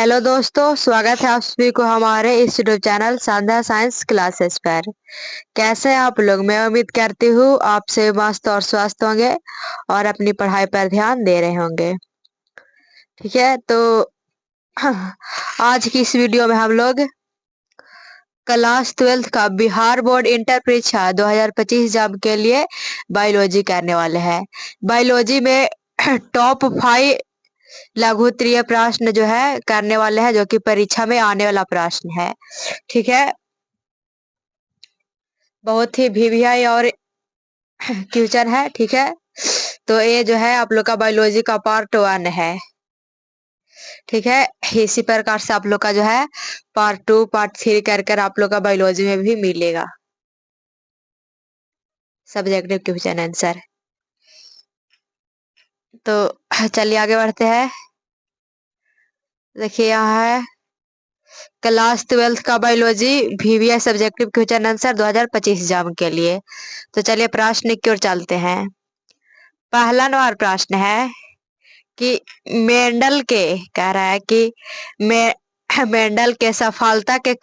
Hello दोस्तों, स्वागत है आप सभी को हमारे इस यूट्यूब चैनल शानदार साइंस क्लासेस पर। कैसे हैं आप लोग? मैं उम्मीद करती हूँ आप से मस्त और स्वस्थ होंगे और अपनी पढ़ाई पर ध्यान दे रहे होंगे। ठीक है, तो आज की इस वीडियो में हम लोग क्लास 12th का बिहार बोर्ड इंटर परीक्षा 2025 एग्जाम के लिए बायोलॉजी करने वाले हैं। बायोलॉजी में टॉप 5 लघुत्तरीय प्रश्न जो है करने वाले हैं, जो कि परीक्षा में आने वाला प्रश्न है। ठीक है, बहुत ही वीवीआई और क्वेश्चन है। ठीक है, तो ये जो है आप लोग का बायोलॉजी का पार्ट 1 है। ठीक है, इसी प्रकार से आप लोग का जो है पार्ट 2 पार्ट 3 कर आप लोग का बायोलॉजी में भी मिलेगा सब्जेक्टिव क्वेश्चन आंसर। तो चलिए आगे बढ़ते हैं। देखिए यहाँ है क्लास 12th का biology VVI subjective question answer 2025 exam के लिए। तो चलिए प्रश्न की ओर चलते हैं। पहला नंबर प्रश्न है कि मेंडल के कह रहा है कि मेंडल के सफलता के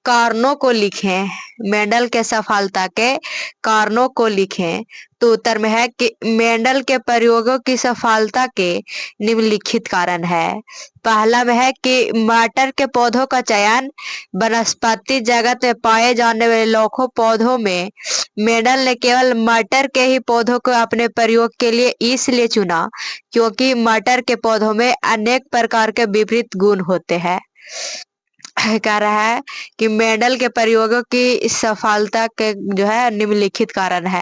कारणों को लिखें। मेंडल के सफलता के कारणों को लिखें। तो उत्तर में है कि मेंडल के प्रयोगों की सफलता के निम्नलिखित कारण है। पहला में है कि मटर के पौधों का चयन वनस्पति जगत में पाए जाने वाले लाखों पौधों में मेंडल ने केवल मटर के ही पौधों को अपने प्रयोग के लिए इसलिए चुना क्योंकि मटर के पौधों में अनेक प्रकार के विपरीत गुण होते हैं। कह रहा है कि मेंडल के प्रयोगों की सफलता के जो है निम्नलिखित कारण है।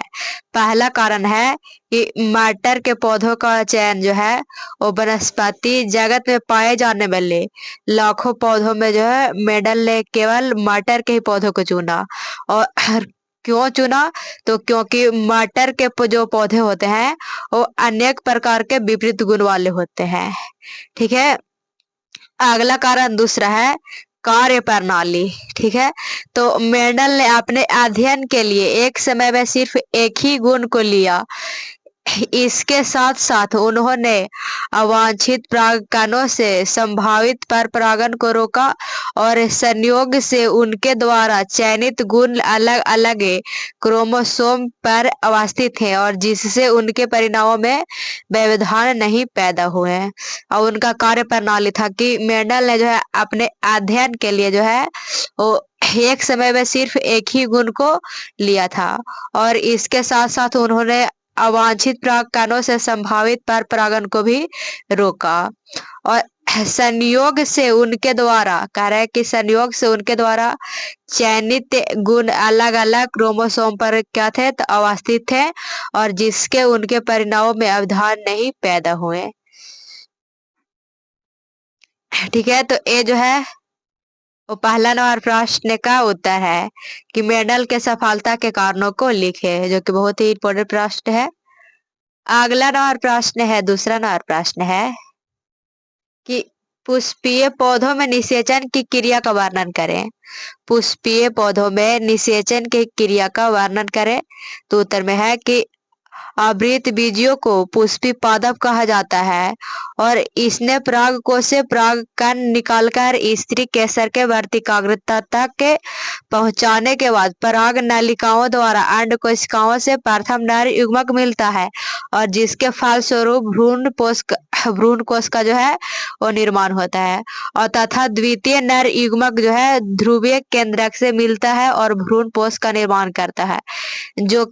पहला कारण है कि मटर के पौधों का चयन जो है वो वनस्पति जगत में पाए जाने वाले लाखों पौधों में जो है मेंडल ने केवल मटर के ही पौधों को चुना। और क्यों चुना? तो क्योंकि मटर के जो पौधे होते हैं वो अनेक प्रकार के विपरीत गुण वाले होते हैं। ठीक है, अगला कारण दूसरा है कार्य प्रणाली। ठीक है, तो मेंडल ने अपने अध्ययन के लिए एक समय में सिर्फ एक ही गुण को लिया। इसके साथ साथ उन्होंने अवांछित परागकणों से संभावित पर परागण को रोका और संयोग से उनके द्वारा चयनित गुण अलग अलग क्रोमोसोम पर अवस्थित हैं और जिससे उनके परिणामों में व्यवधान नहीं पैदा हुए। और उनका कार्य प्रणाली था कि मेंडल ने जो है अपने अध्ययन के लिए जो है वो एक समय में सिर्फ एक ही गुण को लिया था और इसके साथ साथ उन्होंने अवांछित परागकणों से संभावित पर परागण को भी रोका। और संयोग से उनके द्वारा कह रहे हैं कि संयोग से उनके द्वारा चयनित गुण अलग अलग क्रोमोसोम पर क्या थे? तो अवस्थित थे और जिसके उनके परिणामों में व्यवधान नहीं पैदा हुए। ठीक है, तो ये जो है वो पहला नंबर प्रश्न का उत्तर है कि मेंडल के सफलता के कारणों को लिखे, जो कि बहुत ही इंपॉर्टेंट प्रश्न है। अगला नंबर प्रश्न है, दूसरा नंबर प्रश्न है कि पुष्पीय पौधों में निषेचन की क्रिया का वर्णन करें। पुष्पीय पौधों में निषेचन की क्रिया का वर्णन करें। तो उत्तर में है कि आवृत बीजियों को पुष्पी पादप कहा जाता है और इसने परागकोश से परागकण निकालकर स्त्री केसर के वर्तिकाग्रता तक पहुंचाने के बाद पराग नलिकाओं द्वारा अंड कोशिकाओं से प्रथम नर युग्मक मिलता है और जिसके फलस्वरूप भ्रूण कोश का जो है वो निर्माण होता है और तथा द्वितीय नर युग्मक जो है ध्रुवीय केंद्रक से मिलता है और भ्रूण पोष का निर्माण करता है, जो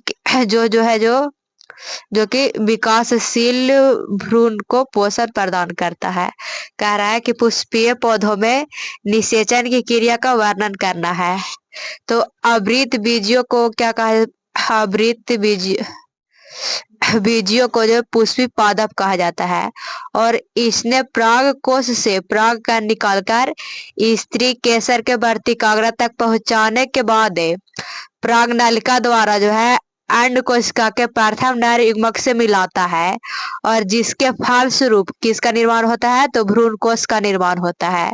कि विकासशील भ्रूण को पोषण प्रदान करता है। कह रहा है कि पुष्पीय पौधों में निषेचन की क्रिया का वर्णन करना है। तो आवृत बीजियों को क्या कहा? आवृत बीजियों को जो पुष्पी पादप कहा जाता है और इसने पराग कोश से पराग का निकालकर स्त्री केसर के वर्तिकाग्र तक पहुंचाने के बाद पराग नलिका द्वारा जो है अंड कोशिका के प्रथम नर युग्मक से मिलाता है और जिसके फलस्वरूप किसका निर्माण होता है, तो भ्रूण कोश का निर्माण होता है।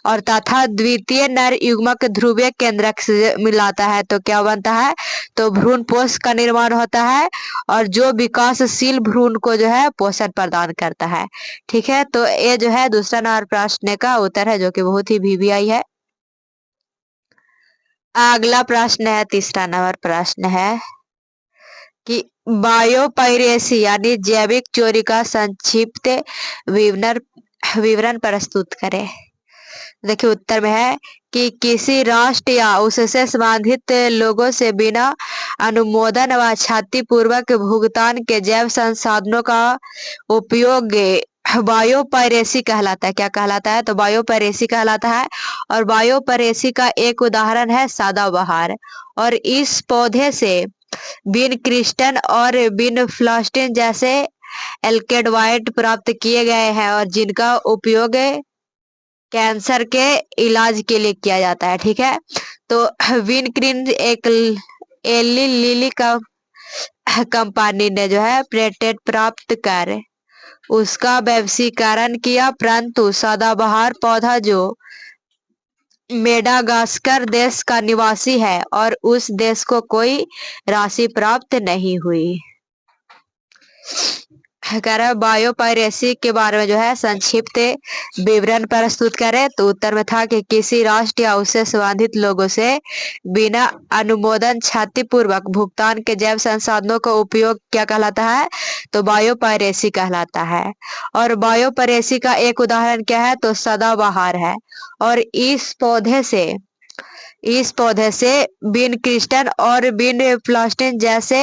और तथा द्वितीय नर युग्मक ध्रुवीय केंद्रक से मिलाता है तो क्या बनता है, तो भ्रूण पोष का निर्माण होता है और जो विकासशील भ्रूण को जो है पोषण प्रदान करता है। ठीक है, तो ये जो है दूसरा नंबर प्रश्न का उत्तर है, जो कि बहुत ही वीवीआई है। अगला प्रश्न है, तीसरा नंबर प्रश्न है कि बायोपायरेसी यानी जैविक चोरी का संक्षिप्त विवरण विवरण प्रस्तुत करें। देखिए उत्तर में है कि किसी राष्ट्र या उससे संबंधित लोगों से बिना अनुमोदन व क्षति पूर्वक भुगतान के जैव संसाधनों का उपयोग बायोपायरेसी कहलाता है। क्या कहलाता है, तो बायोपायरेसी कहलाता है। और बायोपायरेसी का एक उदाहरण है सदाबहार। और इस पौधे से बिन क्रिस्टन और बिन फ्लास्टिन जैसे एल्केडवाइड प्राप्त किए गए हैं और जिनका उपयोग कैंसर के इलाज के लिए किया जाता है। ठीक है, तो विनक्रीन एक एली लिली का कंपनी ने जो है पेटेंट प्राप्त कर उसका वैश्वीकरण किया, परंतु सदाबहार पौधा जो मेडागास्कर देश का निवासी है और उस देश को कोई राशि प्राप्त नहीं हुई। कह रहा है बायोपायरेसी के बारे में जो है संक्षिप्त विवरण प्रस्तुत करें, तो उत्तर में था कि किसी राष्ट्र या उससे संबंधित लोगों से बिना अनुमोदन क्षतिपूर्वक भुगतान के जैव संसाधनों का उपयोग क्या कहलाता है, तो बायोपायरेसी कहलाता है। और बायोपायरेसी का एक उदाहरण क्या है, तो सदाबहार है। और इस पौधे से बिन क्रिस्टन और बिन प्लास्टिन जैसे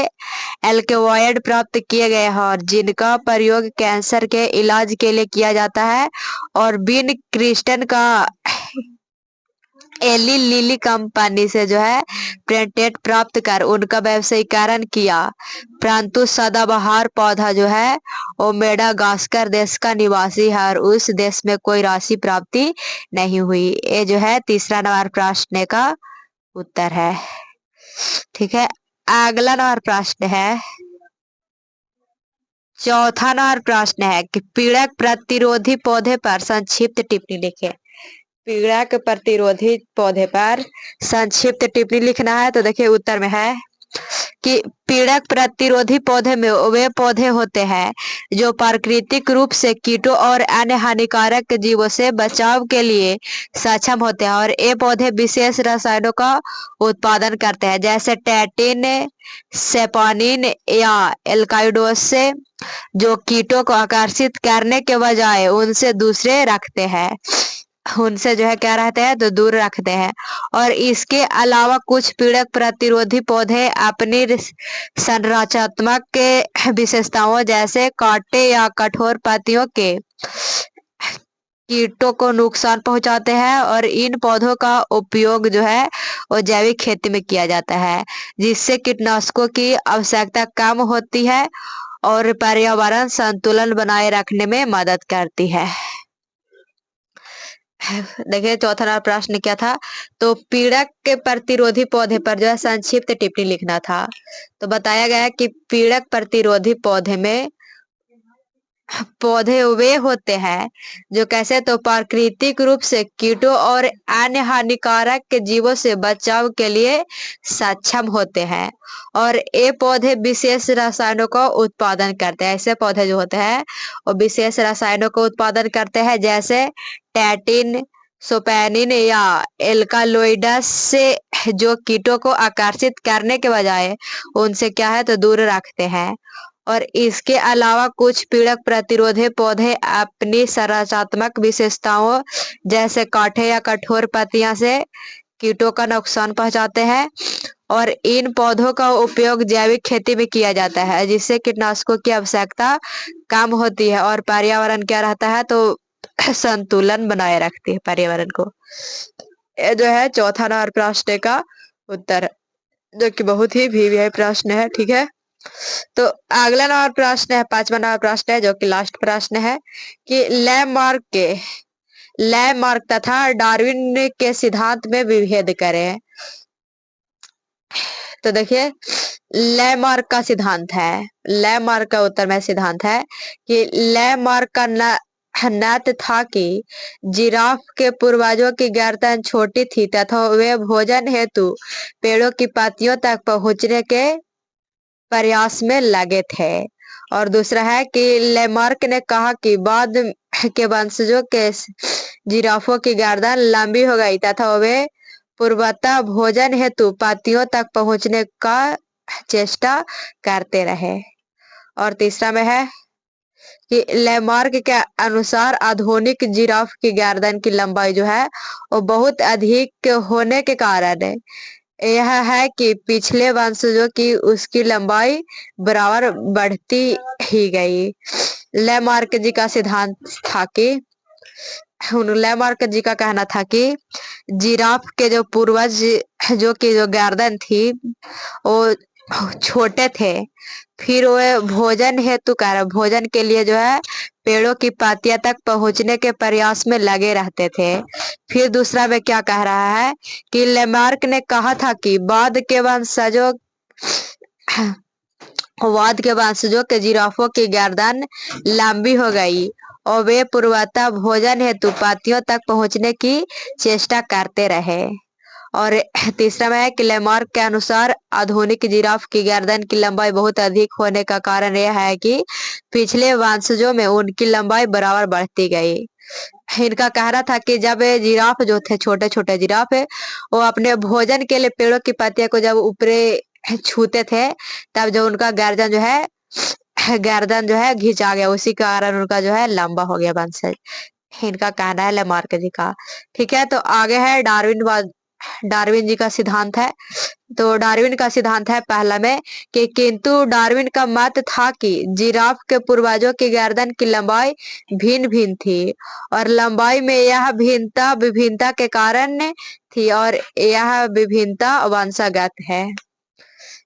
एल्केवायड प्राप्त किए गए हैं और जिनका प्रयोग कैंसर के इलाज के लिए किया जाता है। और बिन क्रिस्टन का एली लिली कंपनी से जो है पेटेंट प्राप्त कर उनका व्यवसायीकरण किया, परंतु सदाबहार पौधा जो है वो मेडागास्कर देश का निवासी है और उस देश में कोई राशि प्राप्ति नहीं हुई। ये जो है तीसरा नंबर प्रश्न का उत्तर है। ठीक है, अगला नंबर प्रश्न है, चौथा नंबर प्रश्न है कि पीड़क प्रतिरोधी पौधे पर संक्षिप्त टिप्पणी लिखें। पीड़क प्रतिरोधी पौधे पर संक्षिप्त टिप्पणी लिखना है, तो देखिए उत्तर में है कि पीड़क प्रतिरोधी पौधे में वे पौधे होते हैं जो प्राकृतिक रूप से कीटों और अन्य हानिकारक जीवों से बचाव के लिए सक्षम होते हैं और ये पौधे विशेष रसायनों का उत्पादन करते हैं, जैसे टैटिन, सेपानिन या एल्काइडोस से, जो कीटों को आकर्षित करने के बजाय उनसे दूसरे रखते हैं, उनसे जो है क्या रहते हैं, तो दूर रखते हैं। और इसके अलावा कुछ पीड़क प्रतिरोधी पौधे अपनी संरचनात्मक विशेषताओं जैसे कांटे या कठोर पत्तियों के कीटों को नुकसान पहुंचाते हैं। और इन पौधों का उपयोग जो है वो जैविक खेती में किया जाता है, जिससे कीटनाशकों की आवश्यकता कम होती है और पर्यावरण संतुलन बनाए रखने में मदद करती है। देखिए चौथा नंबर प्रश्न क्या था, तो पीड़क के प्रतिरोधी पौधे पर जो है संक्षिप्त टिप्पणी लिखना था। तो बताया गया कि पीड़क प्रतिरोधी पौधे वे होते हैं जो कैसे, तो प्राकृतिक रूप से कीटों और अन्य हानिकारक जीवों से बचाव के लिए सक्षम होते हैं और ये पौधे विशेष रसायनों का उत्पादन करते हैं। ऐसे पौधे जो होते हैं वो विशेष रसायनों का उत्पादन करते हैं, जैसे टैटिन, सोपैनिन या एल्कालोइडस से, जो कीटों को आकर्षित करने के बजाय उनसे क्या है, तो दूर रखते हैं। और इसके अलावा कुछ पीड़क प्रतिरोधी पौधे अपनी संरचनात्मक विशेषताओं जैसे कांटे या कठोर पत्तियां से कीटों का नुकसान पहुंचाते हैं और इन पौधों का उपयोग जैविक खेती में किया जाता है, जिससे कीटनाशकों की आवश्यकता कम होती है और पर्यावरण क्या रहता है, तो संतुलन बनाए रखती है पर्यावरण को। ये जो है चौथा नंबर प्रश्न का उत्तर, जो कि बहुत ही वीवीआई प्रश्न है। ठीक है, तो अगला नंबर प्रश्न है, पांचवा नंबर प्रश्न है, जो कि लास्ट प्रश्न है कि लैमार्क तथा डार्विन के सिद्धांत में विभेद करें। तो देखिए लैमार्क का सिद्धांत है, लैमार्क का उत्तर में सिद्धांत है कि लैमार्क का नात था कि जिराफ के पूर्वजों की गर्दन छोटी थी तथा वे भोजन हेतु पेड़ों की पत्तियों तक पहुंचने के प्रयास में लगे थे। और दूसरा है कि लेमार्क ने कहा कि बाद के वंशजों के जिराफों की गर्दन लंबी हो गई तथा वे पूर्वतः भोजन हेतु पत्तियों तक पहुंचने का चेष्टा करते रहे। और तीसरा में है कि लेमार्क के अनुसार आधुनिक जिराफ की गर्दन की लंबाई जो है वो बहुत अधिक होने के कारण यह है कि पिछले वंशजों की उसकी लंबाई बराबर बढ़ती ही गई। लेमार्क जी का सिद्धांत था कि लेमार्क जी का कहना था कि जिराफ के जो पूर्वज जो की जो गर्दन थी वो छोटे थे, फिर वे भोजन हेतु भोजन के लिए जो है पेड़ों की पातिया तक पहुंचने के प्रयास में लगे रहते थे। फिर दूसरा में क्या कह रहा है कि लेमार्क ने कहा था कि बाद के वंशजों के जिराफों की गर्दन लंबी हो गई और वे पूर्वतः भोजन हेतु पातियों तक पहुंचने की चेष्टा करते रहे। और तीसरा में है कि लेमार्क के अनुसार आधुनिक जिराफ की गर्दन की लंबाई बहुत अधिक होने का कारण यह है कि पिछले वंशजों में उनकी लंबाई बराबर बढ़ती गई। इनका कहना था कि जब जिराफ जो थे, छोटे छोटे जिराफ है, वो अपने भोजन के लिए पेड़ों की पत्तियों को जब ऊपरे छूते थे तब जो उनका गर्दन जो है घिंचा गया, उसी कारण उनका जो है लंबा हो गया वंशज। इनका कहना है लेमार्क जी का। ठीक है, तो आगे है डार्विन जी का सिद्धांत है। तो डार्विन का सिद्धांत है पहला में कि किंतु डार्विन का मत था कि जिराफ के पूर्वजों की गर्दन की लंबाई भिन्न भिन्न थी और लंबाई में यह भिन्नता विभिन्नता के कारण थी और यह विभिन्नता वंशागत है।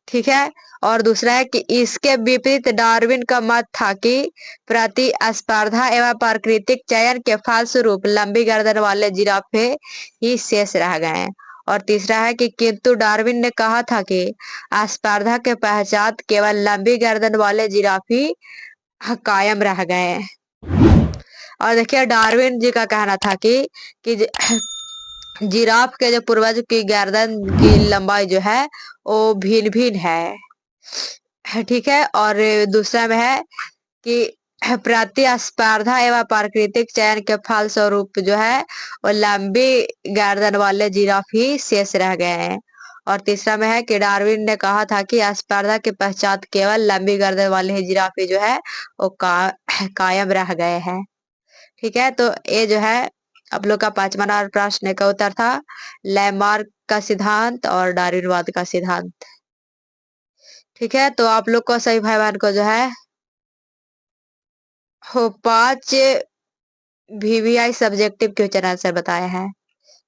ठीक है, और दूसरा है कि इसके विपरीत डार्विन का मत था कि प्रतिस्पर्धा एवं प्राकृतिक चयन के फलस्वरूप लंबी गर्दन वाले जिराफे ही शेष रह गए। और तीसरा है कि किंतु डार्विन ने कहा था कि स्पर्धा के पश्चात केवल लंबी गर्दन वाले जिराफ ही कायम रह गए। और देखिए डार्विन जी का कहना था कि जिराफ के जो पूर्वज की गर्दन की लंबाई जो है वो भिन्न भिन्न है। ठीक है, और दूसरा में है कि प्रतिस्पर्धा एवं प्राकृतिक चयन के फल स्वरूप जो है वो लंबी गर्दन वाले जिराफ ही शेष रह गए हैं। और तीसरा में है कि डार्विन ने कहा था कि स्पर्धा के पश्चात केवल लंबी गर्दन वाले ही जिराफे जो है वो कायम रह गए हैं। ठीक है, तो ये जो है आप लोग का 5वां नंबर प्रश्न का उत्तर था लैमार्क का सिद्धांत और डार्विनवाद का सिद्धांत। ठीक है, तो आप लोग को सही भाई बहन को जो है वो 5 VVI सब्जेक्टिव क्वेश्चन आंसर बताए हैं।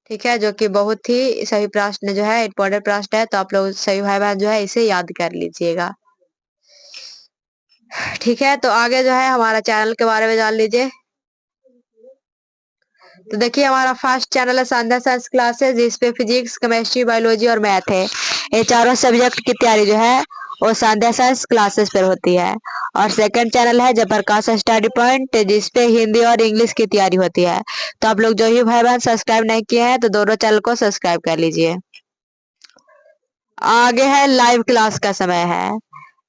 ठीक है, जो कि बहुत ही सही प्रश्न जो है इंपॉर्टेंट प्रश्न है, तो आप लोग सही भाई बहन जो है इसे याद कर लीजिएगा। ठीक है, तो आगे जो है हमारा चैनल के बारे में जान लीजिए। तो देखिए हमारा फर्स्ट चैनल है शानदार साइंस क्लासेस, जिसपे फिजिक्स, केमिस्ट्री, बायोलॉजी और मैथ है। ये चारों सब्जेक्ट की तैयारी जो है वो शानदार साइंस क्लासेस पर होती है। और सेकंड चैनल है जयप्रकाश स्टडी पॉइंट, जिसपे हिंदी और इंग्लिश की तैयारी होती है। तो आप लोग जो ही भाई बहन सब्सक्राइब नहीं किए हैं तो दोनों चैनल को सब्सक्राइब कर लीजिए। आगे है लाइव क्लास का समय है।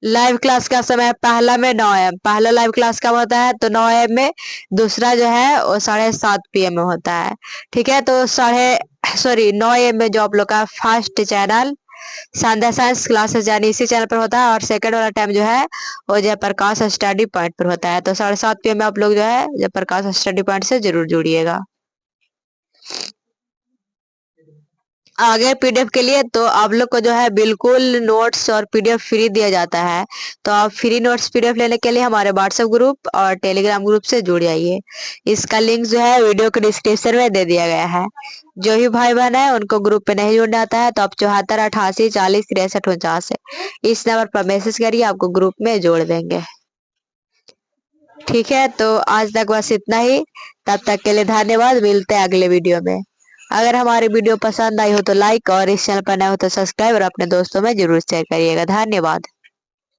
लाइव क्लास का समय पहला में 9 AM, पहला लाइव क्लास कब होता है तो 9 AM में, दूसरा जो है वो 7:30 PM में होता है। ठीक है, तो 9 AM में जो आप लोग का फर्स्ट चैनल शानदार साइंस क्लासेस यानी इसी चैनल पर होता है, और सेकंड वाला टाइम जो है वो जयप्रकाश स्टडी पॉइंट पर होता है। तो 7:30 PM में आप लोग जो है जयप्रकाश स्टडी पॉइंट से जरूर जुड़िएगा। आगे PDF के लिए तो आप लोग को जो है बिल्कुल नोट्स और PDF फ्री दिया जाता है। तो आप फ्री नोट्स PDF लेने के लिए हमारे WhatsApp ग्रुप और टेलीग्राम ग्रुप से जुड़ जाइए। इसका लिंक जो है वीडियो के डिस्क्रिप्शन में दे दिया गया है। जो भी भाई बहन है उनको ग्रुप पे नहीं जुड़ना आता है तो आप 74 88 40 63 49 इस नंबर पर मैसेज करिए, आपको ग्रुप में जोड़ देंगे। ठीक है, तो आज तक बस इतना ही। तब तक के लिए धन्यवाद, मिलते हैं अगले वीडियो में। अगर हमारी वीडियो पसंद आई हो तो लाइक और इस चैनल पर नए हो तो सब्सक्राइब और अपने दोस्तों में जरूर शेयर करिएगा। धन्यवाद।